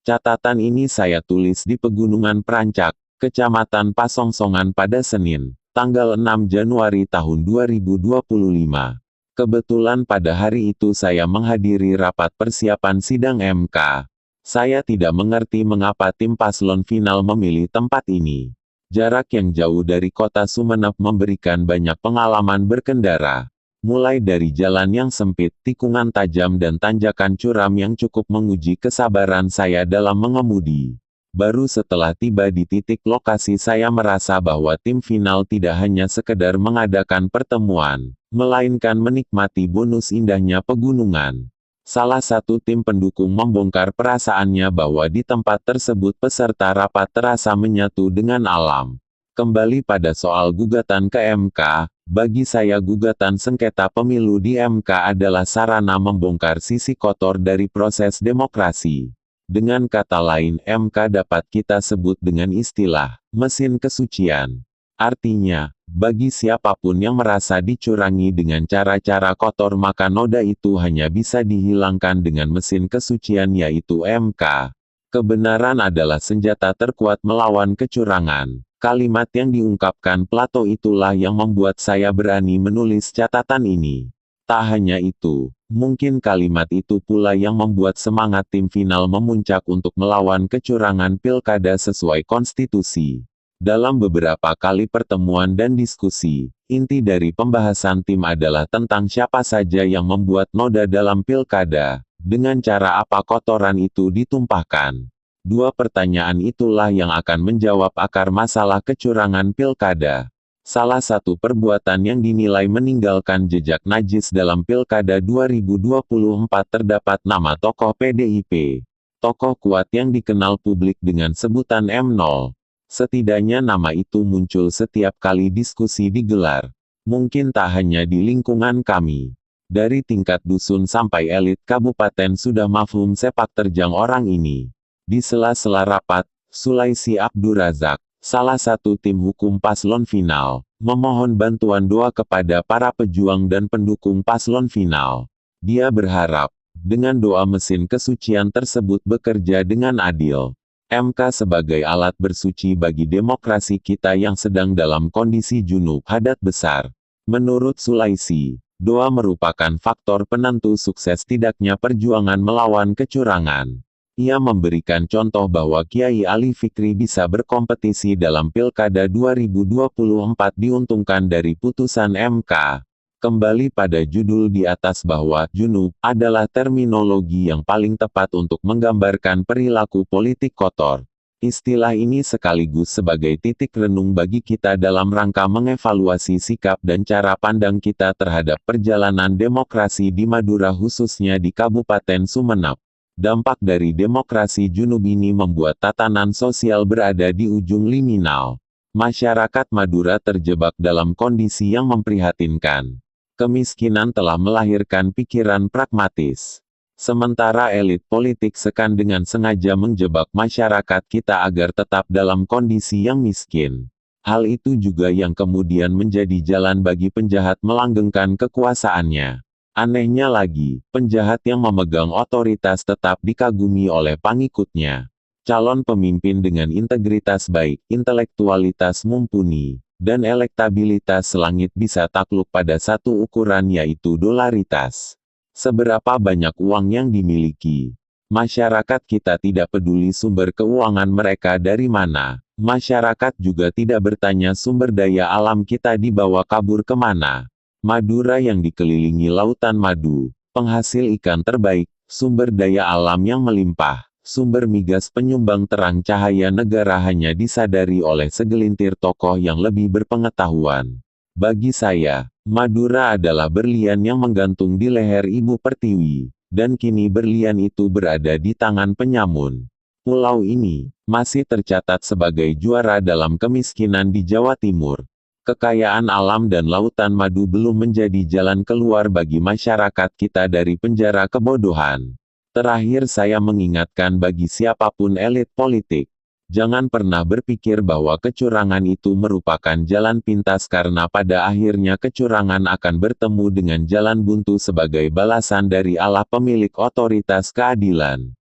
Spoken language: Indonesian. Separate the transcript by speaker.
Speaker 1: Catatan ini saya tulis di Pegunungan Perancak, Kecamatan Pasongsongan pada Senin, tanggal 6 Januari tahun 2025. Kebetulan pada hari itu saya menghadiri rapat persiapan sidang MK. Saya tidak mengerti mengapa tim paslon final memilih tempat ini. Jarak yang jauh dari kota Sumeneb memberikan banyak pengalaman berkendara. Mulai dari jalan yang sempit, tikungan tajam dan tanjakan curam yang cukup menguji kesabaran saya dalam mengemudi. Baru setelah tiba di titik lokasi saya merasa bahwa tim final tidak hanya sekedar mengadakan pertemuan, melainkan menikmati bonus indahnya pegunungan. Salah satu tim pendukung membongkar perasaannya bahwa di tempat tersebut peserta rapat terasa menyatu dengan alam. Kembali pada soal gugatan ke MK, bagi saya gugatan sengketa pemilu di MK adalah sarana membongkar sisi kotor dari proses demokrasi. Dengan kata lain, MK dapat kita sebut dengan istilah, mesin kesucian. Artinya, bagi siapapun yang merasa dicurangi dengan cara-cara kotor maka noda itu hanya bisa dihilangkan dengan mesin kesucian yaitu MK. Kebenaran adalah senjata terkuat melawan kecurangan. Kalimat yang diungkapkan Plato itulah yang membuat saya berani menulis catatan ini. Tak hanya itu, mungkin kalimat itu pula yang membuat semangat tim final memuncak untuk melawan kecurangan pilkada sesuai konstitusi. Dalam beberapa kali pertemuan dan diskusi, inti dari pembahasan tim adalah tentang siapa saja yang membuat noda dalam pilkada, dengan cara apa kotoran itu ditumpahkan. Dua pertanyaan itulah yang akan menjawab akar masalah kecurangan pilkada. Salah satu perbuatan yang dinilai meninggalkan jejak najis dalam pilkada 2024 terdapat nama tokoh PDIP. Tokoh kuat yang dikenal publik dengan sebutan M0. Setidaknya nama itu muncul setiap kali diskusi digelar. Mungkin tak hanya di lingkungan kami. Dari tingkat dusun sampai elit kabupaten sudah mafhum sepak terjang orang ini. Di sela-sela rapat, Sulaisi Abdurazak, salah satu tim hukum paslon final, memohon bantuan doa kepada para pejuang dan pendukung paslon final. Dia berharap, dengan doa mesin kesucian tersebut bekerja dengan adil. MK sebagai alat bersuci bagi demokrasi kita yang sedang dalam kondisi junub hadat besar. Menurut Sulaisi, doa merupakan faktor penentu sukses tidaknya perjuangan melawan kecurangan. Ia memberikan contoh bahwa Kiai Ali Fikri bisa berkompetisi dalam Pilkada 2024 diuntungkan dari putusan MK. Kembali pada judul di atas bahwa junub adalah terminologi yang paling tepat untuk menggambarkan perilaku politik kotor. Istilah ini sekaligus sebagai titik renung bagi kita dalam rangka mengevaluasi sikap dan cara pandang kita terhadap perjalanan demokrasi di Madura khususnya di Kabupaten Sumeneb. Dampak dari demokrasi junub ini membuat tatanan sosial berada di ujung liminal. Masyarakat Madura terjebak dalam kondisi yang memprihatinkan. Kemiskinan telah melahirkan pikiran pragmatis. Sementara elit politik sekan dengan sengaja menjebak masyarakat kita agar tetap dalam kondisi yang miskin. Hal itu juga yang kemudian menjadi jalan bagi penjahat melanggengkan kekuasaannya. Anehnya lagi, penjahat yang memegang otoritas tetap dikagumi oleh pengikutnya. Calon pemimpin dengan integritas baik, intelektualitas mumpuni, dan elektabilitas selangit bisa takluk pada satu ukuran yaitu dolaritas. Seberapa banyak uang yang dimiliki? Masyarakat kita tidak peduli sumber keuangan mereka dari mana. Masyarakat juga tidak bertanya sumber daya alam kita dibawa kabur kemana. Madura yang dikelilingi lautan madu, penghasil ikan terbaik, sumber daya alam yang melimpah, sumber migas penyumbang terang cahaya negara hanya disadari oleh segelintir tokoh yang lebih berpengetahuan. Bagi saya, Madura adalah berlian yang menggantung di leher Ibu Pertiwi, dan kini berlian itu berada di tangan penyamun. Pulau ini masih tercatat sebagai juara dalam kemiskinan di Jawa Timur. Kekayaan alam dan lautan madu belum menjadi jalan keluar bagi masyarakat kita dari penjara kebodohan. Terakhir saya mengingatkan bagi siapapun elit politik. Jangan pernah berpikir bahwa kecurangan itu merupakan jalan pintas karena pada akhirnya kecurangan akan bertemu dengan jalan buntu sebagai balasan dari Allah pemilik otoritas keadilan.